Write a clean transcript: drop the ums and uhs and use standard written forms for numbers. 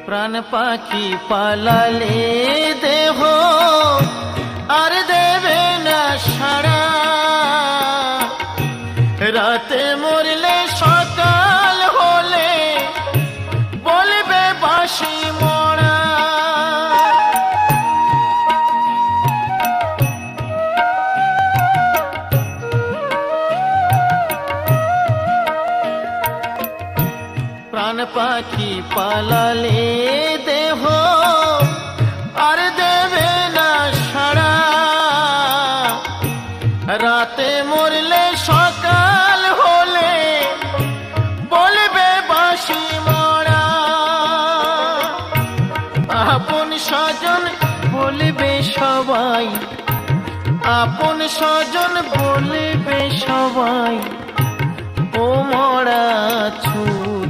প্রাণ পাখি পালালে দেহ আর দেবে না সাড়া, রাতে মরলে সকাল হলে বলবে বাঁশি মরা। প্রাণ পাখি পালালে দেহ আর দেবে না সাড়া, রাতে মরলে সকাল হলে বলবে বাঁশি মরা। আপন স্বজন বলবে সবাই, আপন স্বজন বলবে সবাই, ও মরা ছুঁয়ে